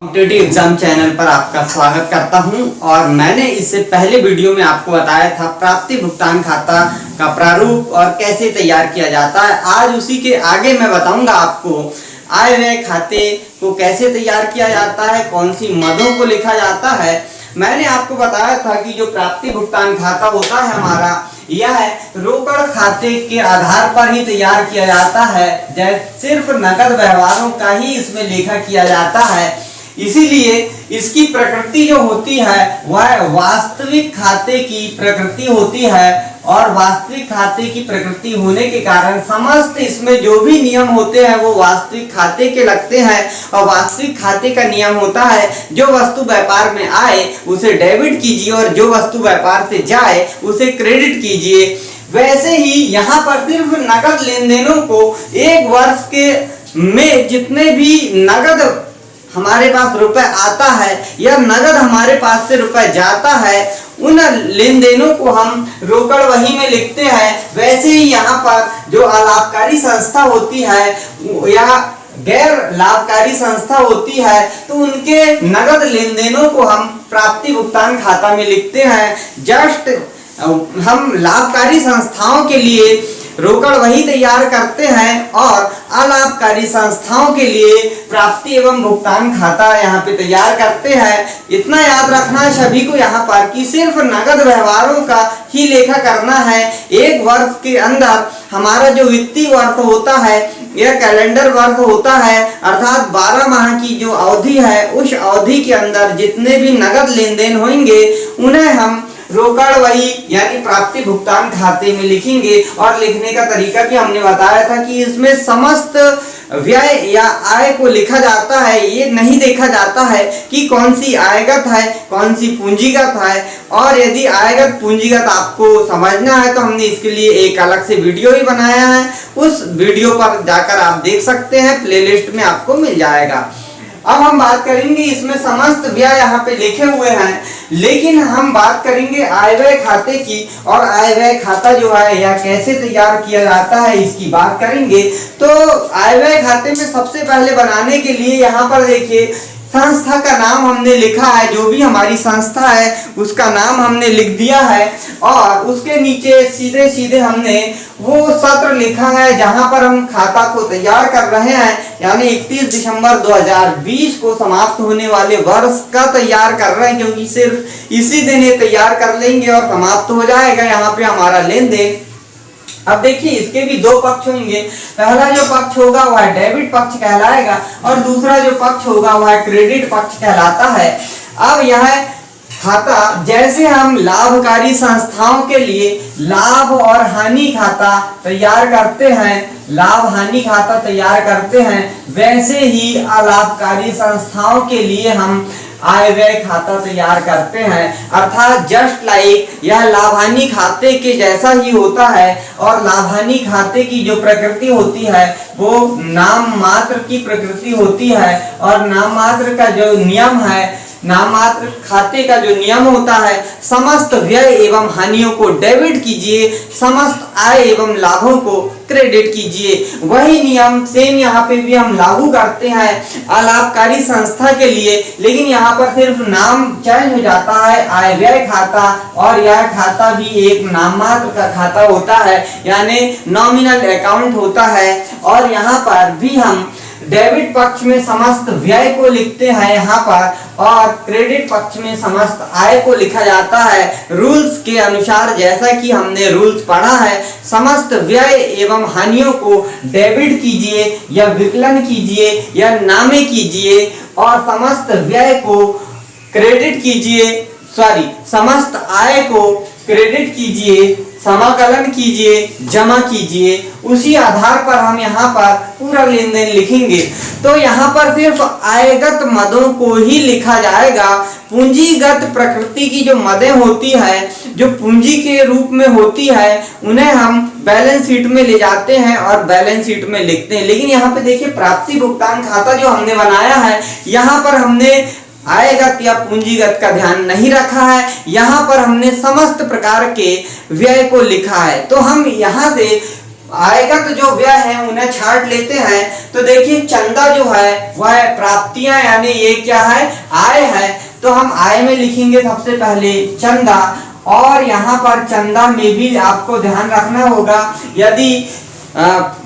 Competitive exam channel पर आपका स्वागत करता हूं। और मैंने इससे पहले वीडियो में आपको बताया था प्राप्ति भुगतान खाता का प्रारूप और कैसे तैयार किया जाता है। आज उसी के आगे मैं बताऊंगा आपको आय व्यय खाते को कैसे तैयार किया जाता है, कौन सी मदों को लिखा जाता है। मैंने आपको बताया था कि जो प्राप्ति भुगतान खाता होता है हमारा, यह रोकड़ खाते के आधार पर ही तैयार किया जाता है। जैसे सिर्फ नकद व्यवहारों का ही इसमें लेखा किया जाता है, इसीलिए इसकी प्रकृति जो होती है वह वास्तविक खाते की प्रकृति होती है। और वास्तविक खाते की प्रकृति होने के कारण समस्त इसमें जो भी नियम होते हैं वो वास्तविक खाते के लगते हैं। और वास्तविक खाते का नियम होता है जो वस्तु व्यापार में आए उसे डेबिट कीजिए और जो वस्तु व्यापार से जाए उसे क्रेडिट कीजिए। वैसे ही यहाँ पर सिर्फ नगद लेन देनों को एक वर्ष के में जितने भी नगद हमारे पास रुपए आता है या नगद हमारे पास से रुपए जाता है, उन लेन देनों को हम रोकड़ वही में लिखते हैं। वैसे ही यहाँ पर जो अलाभकारी संस्था होती है या गैर लाभकारी संस्था होती है तो उनके नगद लेन देनों को हम प्राप्ति भुगतान खाता में लिखते हैं। जस्ट हम लाभकारी संस्थाओं के लिए रोकड़ वही तैयार करते हैं और अलाभकारी संस्थाओं के लिए प्राप्ति एवं भुगतान खाता यहाँ पे तैयार करते हैं। इतना याद रखना है सभी को यहाँ पर कि सिर्फ नगद व्यवहारों का ही लेखा करना है। एक वर्ष के अंदर हमारा जो वित्तीय वर्ष होता है यह कैलेंडर वर्ष होता है, अर्थात 12 माह की जो अवधि है उस अवधि के अंदर जितने भी नगद लेन देन होंगे उन्हें हम रोकड़ वही यानी प्राप्ति भुगतान खाते में लिखेंगे। और लिखने का तरीका भी हमने बताया था कि इसमें समस्त व्यय या आय को लिखा जाता है। ये नहीं देखा जाता है कि कौन सी आयगत है कौन सी पूंजीगत है। और यदि आयगत पूंजीगत आपको समझना है तो हमने इसके लिए एक अलग से वीडियो ही बनाया है, उस वीडियो पर जाकर आप देख सकते हैं, प्लेलिस्ट में आपको मिल जाएगा। अब हम बात करेंगे, इसमें समस्त व्यय यहाँ पे लिखे हुए हैं, लेकिन हम बात करेंगे आय व्यय खाते की। और आय व्यय खाता जो है यह कैसे तैयार किया जाता है इसकी बात करेंगे। तो आय व्यय खाते में सबसे पहले बनाने के लिए यहाँ पर देखिए संस्था का नाम हमने लिखा है, जो भी हमारी संस्था है उसका नाम हमने लिख दिया है। और उसके नीचे सीधे सीधे हमने वो सत्र लिखा है जहां पर हम खाता को तैयार कर रहे हैं, यानी 31 दिसंबर 2020 को समाप्त होने वाले वर्ष का तैयार कर रहे हैं, क्योंकि सिर्फ इसी दिन ये तैयार कर लेंगे और समाप्त हो जाएगा यहाँ पे हमारा लेन देन। अब देखिए इसके भी दो पक्ष होंगे। पहला जो पक्ष होगा वह डेबिट पक्ष कहलाएगा और दूसरा जो पक्ष होगा वह क्रेडिट पक्ष कहलाता है। अब यह खाता जैसे हम लाभकारी संस्थाओं के लिए लाभ और हानि खाता तैयार करते हैं, लाभ हानि खाता तैयार करते हैं, वैसे ही अलाभकारी संस्थाओं के लिए हम आय व्यय खाता तैयार करते हैं। अर्थात जस्ट लाइक यह लाभानी खाते के जैसा ही होता है। और लाभानी खाते की जो प्रकृति होती है वो नाम मात्र की प्रकृति होती है। और नाम मात्र का जो नियम है, नाम मात्र खाते का जो नियम होता है, समस्त व्यय एवं हानियों को डेबिट कीजिए, समस्त आय एवं लाभों को क्रेडिट कीजिए। वही नियम सेम यहाँ पे भी हम लागू करते हैं अलाभकारी संस्था के लिए, लेकिन यहाँ पर सिर्फ नाम चेंज हो जाता है आय व्यय खाता। और यह खाता भी एक नाम मात्र का खाता होता है, यानी नॉमिनल अकाउंट होता है। और यहाँ पर भी हम डेबिट पक्ष में समस्त व्यय को लिखते हैं यहाँ पर, और क्रेडिट पक्ष में समस्त आय को लिखा जाता है। रूल्स के अनुसार, जैसा कि हमने रूल्स पढ़ा है, समस्त व्यय एवं हानियों को डेबिट कीजिए या विकलन कीजिए या नामे कीजिए, और समस्त व्यय को क्रेडिट कीजिए, समस्त आय को क्रेडिट कीजिए, समाकलन कीजिए, जमा कीजिए। उसी आधार पर हम यहाँ पर पूरा लेन देन लिखेंगे। तो यहाँ पर सिर्फ आयगत मदों को ही लिखा जाएगा। पूंजीगत प्रकृति की जो मदें होती है, जो पूंजी के रूप में होती है, उन्हें हम बैलेंस शीट में ले जाते हैं और बैलेंस शीट में लिखते हैं। लेकिन यहाँ पे देखिए प्राप्ति भुगतान खाता जो हमने बनाया है, यहाँ पर हमने आयगत या पूंजीगत का ध्यान नहीं रखा है। यहाँ पर हमने समस्त प्रकार के व्यय को लिखा है। तो हम यहाँ से आयगत जो व्यय है उन्हें छांट लेते हैं तो देखिए चंदा जो है वह प्राप्तियां यानी ये क्या है, आय है। तो हम आय में लिखेंगे सबसे पहले चंदा, और यहाँ पर चंदा में भी आपको ध्यान रखना होगा, यदि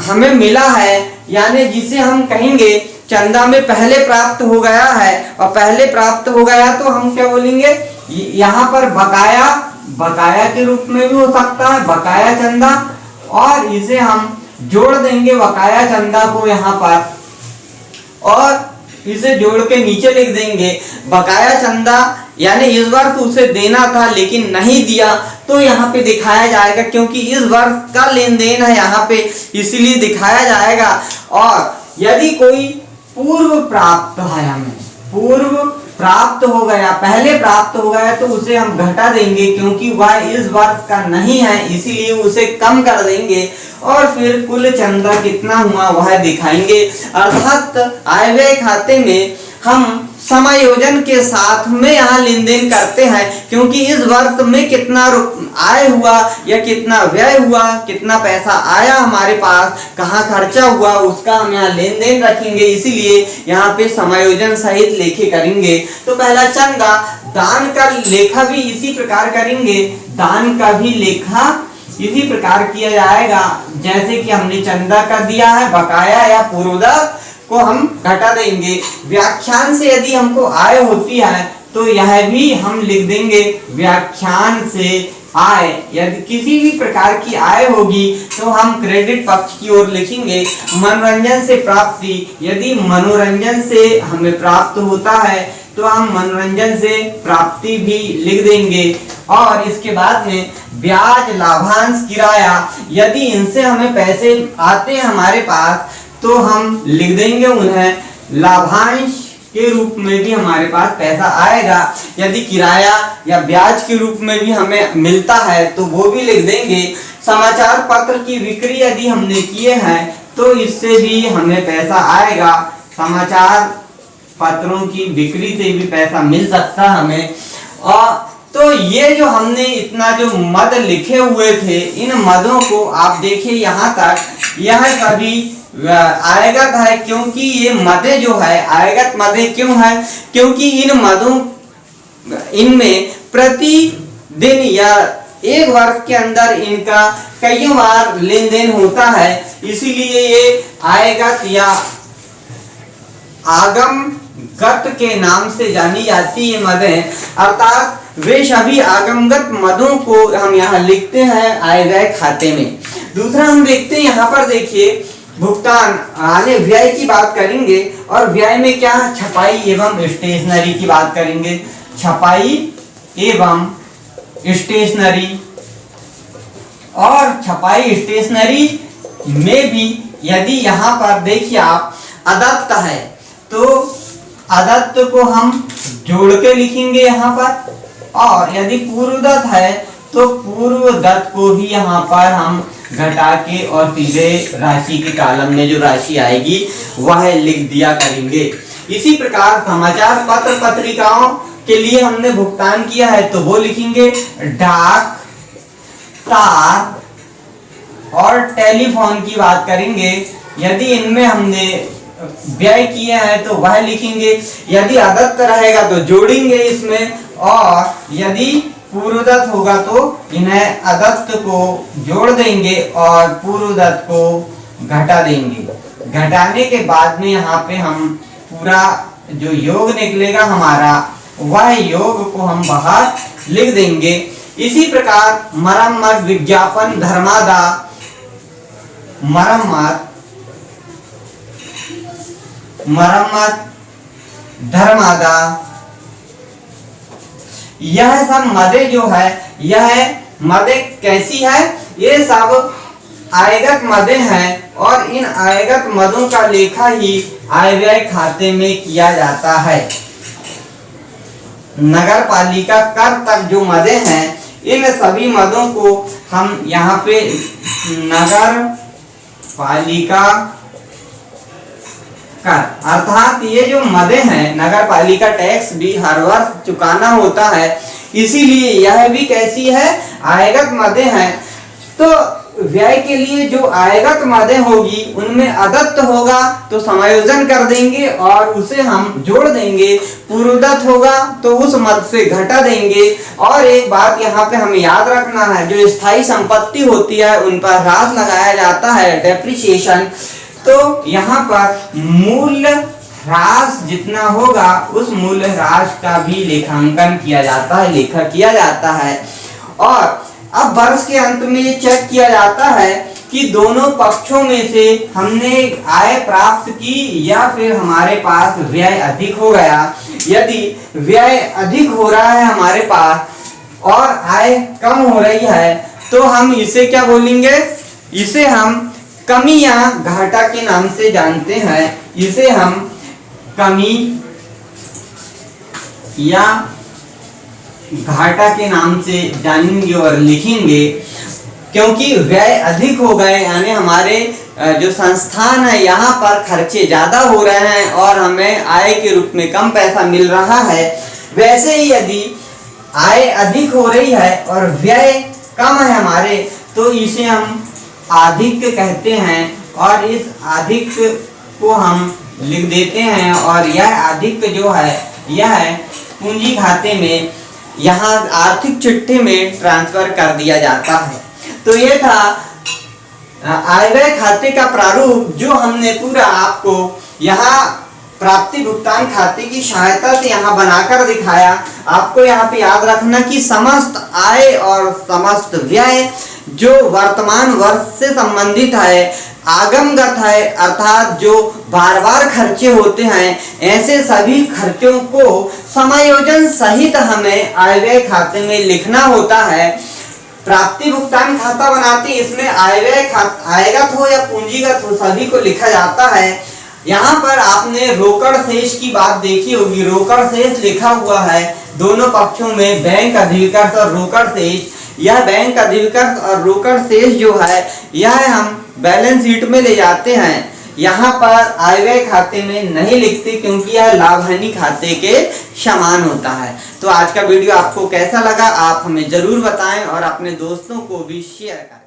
हमें मिला है यानी जिसे हम कहेंगे चंदा में पहले प्राप्त हो गया है और पहले प्राप्त हो गया तो हम क्या बोलेंगे, यहाँ पर बकाया, बकाया के रूप में भी हो सकता है बकाया चंदा, और इसे हम जोड़ देंगे बकाया चंदा को यहाँ पर, और इसे जोड़ के नीचे लिख देंगे बकाया चंदा, यानी इस वर्ष उसे देना था लेकिन नहीं दिया तो यहाँ पे दिखाया जाएगा, क्योंकि इस वर्ष का लेन देन है यहाँ पे इसलिए दिखाया जाएगा। और यदि कोई पूर्व प्राप्त है, हमें पूर्व प्राप्त हो गया, पहले प्राप्त हो गया तो उसे हम घटा देंगे क्योंकि वह इस वर्ष का नहीं है इसीलिए उसे कम कर देंगे, और फिर कुल चंदा कितना हुआ वह दिखाएंगे। अर्थात आय व्यय खाते में हम समायोजन के साथ में यहाँ लेन देन करते हैं, क्योंकि इस वर्ष में कितना आय हुआ या कितना व्यय हुआ, कितना पैसा आया हमारे पास, कहाँ खर्चा हुआ, उसका हम यहाँ लेन देन रखेंगे, इसीलिए यहाँ पे समायोजन सहित लेखे करेंगे। तो पहला चंदा, दान का लेखा भी इसी प्रकार करेंगे, दान का भी लेखा इसी प्रकार किया जाएगा जैसे कि हमने चंदा का दिया है, बकाया या पूर्वोदय को हम घटा देंगे। व्याख्यान से यदि हमको आय होती है तो यह भी हम लिख देंगे व्याख्यान से आय, यदि किसी भी प्रकार की आय होगी तो हम क्रेडिट पक्ष की ओर लिखेंगे। मनोरंजन से प्राप्ति, यदि मनोरंजन से हमें प्राप्त होता है तो हम मनोरंजन से प्राप्ति भी लिख देंगे। और इसके बाद में ब्याज, लाभांश, किराया, यदि इनसे हमें पैसे आते हैं हमारे पास तो हम लिख देंगे उन्हें लाभांश के रूप में भी हमारे पास पैसा आएगा। यदि किराया या ब्याज के रूप में भी हमें मिलता है तो वो भी लिख देंगे। समाचार पत्र की बिक्री यदि हमने किए हैं तो इससे भी हमें पैसा आएगा, समाचार पत्रों की बिक्री से भी पैसा मिल सकता है हमें। और तो ये जो हमने इतना जो मद लिखे हुए थे, इन मदों को आप देखिए यहाँ तक, यह सभी आयगत है, क्योंकि ये मदे जो है आयगत मदे क्यों है, क्योंकि इन मदों इनमें प्रति दिन या एक वर्ष के अंदर इनका कई बार लेन देन होता है, इसीलिए ये आयगत या आगमगत के नाम से जानी जाती है मदें। अर्थात वे सभी आगमगत मदों को हम यहाँ लिखते हैं आय व्यय खाते में। दूसरा हम देखते हैं यहाँ पर देखिए भुगतान आने व्यय की बात करेंगे, और व्यय में क्या है, छपाई एवं स्टेशनरी की बात करेंगे। छपाई एवं स्टेशनरी, और छपाई स्टेशनरी में भी यदि यहाँ पर देखिए आप अदत्त है तो अदत्त को हम जोड़ के लिखेंगे यहाँ पर, और यदि पूर्वदत्त है तो पूर्वदत्त को भी यहाँ पर हम घटा के और सीधे राशि के कॉलम में जो राशि आएगी वह लिख दिया करेंगे। इसी प्रकार समाचार पत्र पत्रिकाओं के लिए हमने भुगतान किया है तो वो लिखेंगे डाक, तार और टेलीफोन की बात करेंगे। यदि इनमें हमने व्यय किए हैं तो वह लिखेंगे, यदि अदत्त रहेगा तो जोड़ेंगे इसमें, और यदि पूर्वदत्त होगा तो इन्हें अदत्त को जोड़ देंगे और पूर्वदत्त को घटा देंगे। घटाने के बाद में यहाँ पे हम पूरा जो योग निकलेगा हमारा वह योग को हम बाहर लिख देंगे। इसी प्रकार मरम्मत, विज्ञापन, धर्मादा, मरम्मत, धर्मादा, यह सब मदे जो है, यह मदे कैसी है, ये सब आयगत मदे हैं, और इन आयगत मदों का लेखा ही आय व्यय खाते में किया जाता है। नगर पालिका कर तक जो मदे हैं, इन सभी मदों को हम यहाँ पे नगर पालिका कर, अर्थात ये जो मदे हैं, नगर पालिका टैक्स भी हर वर्ष चुकाना होता है, इसीलिए यह भी कैसी है, आयगत मदे हैं। तो व्यय के लिए जो आयगत मदें होगी उनमें अदत्त होगा तो समायोजन कर देंगे और उसे हम जोड़ देंगे, पूर्वदत्त होगा तो उस मद से घटा देंगे। और एक बात यहाँ पे हमें याद रखना है, जो स्थायी संपत्ति होती है उन पर ह्रास लगाया जाता है, डेप्रिसिएशन। तो यहाँ पर मूल्य ह्रास जितना होगा उस मूल्य ह्रास का भी लेखांकन किया जाता है, लेखा किया जाता है। और अब वर्ष के अंत में ये चेक किया जाता है कि दोनों पक्षों में से हमने आय प्राप्त की या फिर हमारे पास व्यय अधिक हो गया। यदि व्यय अधिक हो रहा है हमारे पास और आय कम हो रही है तो हम इसे क्या बोलेंगे, इसे हम कमी या घाटा के नाम से जानते हैं। इसे हम कमी या घाटा के नाम से जानेंगे और लिखेंगे, क्योंकि व्यय अधिक हो गए यानी हमारे जो संस्थान है यहाँ पर खर्चे ज्यादा हो रहे हैं और हमें आय के रूप में कम पैसा मिल रहा है। वैसे ही यदि आय अधिक हो रही है और व्यय कम है हमारे तो इसे हम अधिक कहते हैं और इस अधिक को हम लिख देते हैं और यह अधिक जो है यह पूंजी खाते में यहाँ आर्थिक चिट्ठी में ट्रांसफर कर दिया जाता है। तो ये था आय व्यय खाते का प्रारूप जो हमने पूरा आपको यहाँ प्राप्ति भुगतान खाते की सहायता से यहाँ बनाकर दिखाया। आपको यहाँ पे याद रखना कि समस्त आय और समस्त व्यय जो वर्तमान वर्ष से संबंधित है, आगमगत है, अर्थात जो बार बार खर्चे होते हैं, ऐसे सभी खर्चों को समायोजन सहित हमें आय व्यय खाते में लिखना होता है। प्राप्ति भुगतान खाता बनाते इसमें आय व्यय आयगत हो या पूंजीगत हो सभी को लिखा जाता है। यहाँ पर आपने रोकड़ शेष की बात देखी होगी, रोकड़ शेष लिखा हुआ है दोनों पक्षों में, बैंक अधिकृत और रोकड़ शेष। यह बैंक अधिकृत और रोकड़ शेष जो है यह हम बैलेंस शीट में ले जाते हैं, यहाँ पर आय व्यय खाते में नहीं लिखते क्योंकि यह लाभ हानि खाते के समान होता है। तो आज का वीडियो आपको कैसा लगा आप हमें जरूर बताएं और अपने दोस्तों को भी शेयर करें।